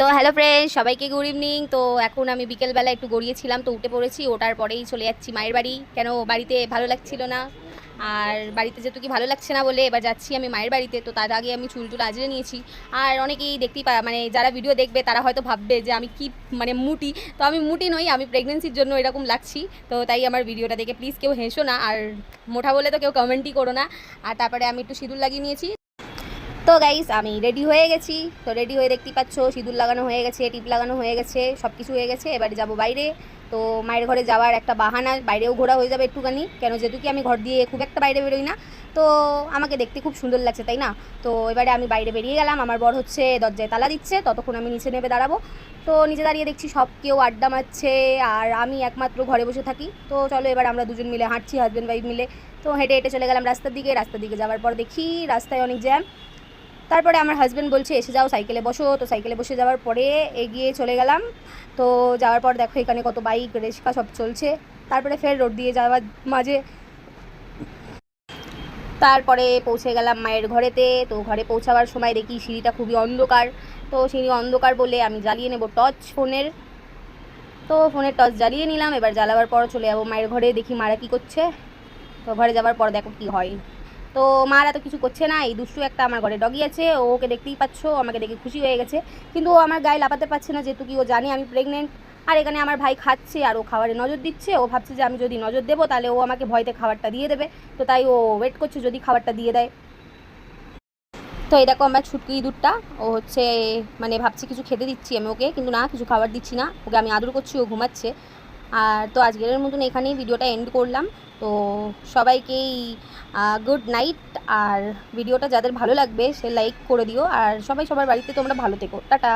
তো hello friends, সবাইকে good evening. তো এখন আমি বিকেলবেলা একটু গড়িয়েছিলাম, তো উঠে পড়েছি। ওঠার পরেই চলে যাচ্ছি মায়ের বাড়ি। কেন বাড়িতে ভালো লাগছিল না, আর বাড়িতে যেহেতু কি ভালো লাগছে না বলে এবার যাচ্ছি আমি মায়ের বাড়িতে। তো তার আগে আমি চুল টুল আজরে নিয়েছি। আর অনেকেই দেখতেই মানে যারা ভিডিও দেখবে তারা হয়তো ভাববে যে আমি কি মানে মুটি। তো আমি মুটি নই, আমি প্রেগনেন্সির জন্য এরকম লাগছি। তো তাই আমার ভিডিওটা দেখে প্লিজ কেউ হেসো না, আর মোটা বলে তো কেউ কমেন্টই করো না। আর তারপরে আমি একটু সিঁদুর লাগিয়ে নিয়েছি। তো গাইস, আমি রেডি হয়ে গেছি। তো রেডি হয়ে দেখতেই পাচ্ছ সিঁদুর লাগানো হয়ে গেছে, টিপ লাগানো হয়ে গেছে, সব কিছু হয়ে গেছে। এবারে যাব বাইরে। তো মায়ের ঘরে যাওয়ার একটা বাহানা, বাইরেও ঘোরা হয়ে যাবে একটুখানি। কেন যেহেতু কি আমি ঘর দিয়ে খুব একটা বাইরে বেরোই না, তো আমাকে দেখতে খুব সুন্দর লাগছে, তাই না? তো এবারে আমি বাইরে বেরিয়ে গেলাম। আমার বর হচ্ছে দরজায় তালা দিচ্ছে, ততক্ষণ আমি নিচে নেমে দাঁড়াবো। তো নিচে দাঁড়িয়ে দেখছি সব কেউ আড্ডা মারছে, আর আমি একমাত্র ঘরে বসে থাকি। তো চলো এবার আমরা দুজন মিলে হাঁটছি, হাজব্যান্ড ওয়াইফ মিলে। তো হেঁটে হেঁটে চলে গেলাম রাস্তার দিকে যাওয়ার পর দেখি রাস্তায় অনেক জ্যাম। তারপরে আমার হাজব্যান্ড বলছে এসে যাও, সাইকেলে বসো। তো সাইকেলে বসে যাওয়ার পরে এগিয়ে চলে গেলাম। তো যাওয়ার পর দেখো এখানে কত বাইক রিক্সা সব চলছে। তারপরে ফের রোড দিয়ে যাওয়ার মাঝে তারপরে পৌঁছে গেলাম মায়ের ঘরেতে। তো ঘরে পৌঁছাবার সময় দেখি সিঁড়িটা খুবই অন্ধকার। তো সিঁড়ি অন্ধকার বলে আমি জ্বালিয়ে নেব টর্চ ফোনের। তো ফোনের টর্চ জ্বালিয়ে নিলাম। এবার জ্বালাবার পর চলে যাবো মায়ের ঘরে, দেখি মারা কী করছে। তো ঘরে যাওয়ার পর দেখো কী হয়। তো মারা তো কিছু করছে না, এই দুষ্টু একটা আমার ঘরে ডগি আছে, ওকে দেখতেই পাচ্ছ, আমাকে দেখে খুশি হয়ে গেছে। কিন্তু ও আমার গায়ে লাপাতে পারছে না, যেহেতু কি ও জানে আমি প্রেগনেন্ট। আর এখানে আমার ভাই খাচ্ছে আর ও খাবারে নজর দিচ্ছে। ও ভাবছে যে আমি যদি নজর দেবো তাহলে ও আমাকে ভয়তে খাবারটা দিয়ে দেবে। তো তাই ও ওয়েট করছে যদি খাবারটা দিয়ে দেয়। তো এই দেখো আমার ছুটকি ইঁদুরটা, ও হচ্ছে মানে ভাবছি কিছু খেতে দিচ্ছি আমি ওকে, কিন্তু না, কিছু খাবার দিচ্ছি না ওকে, আমি আদর করছি, ও ঘুমাচ্ছে। আর তো আজকের মতন এখানেই ভিডিওটা এন্ড করলাম। তো সবাইকেই গুড নাইট। আর ভিডিওটা যাদের ভালো লাগবে সে লাইক করে দিও, আর সবাই সবার বাড়িতে তোমরা ভালো থেকো, টাটা।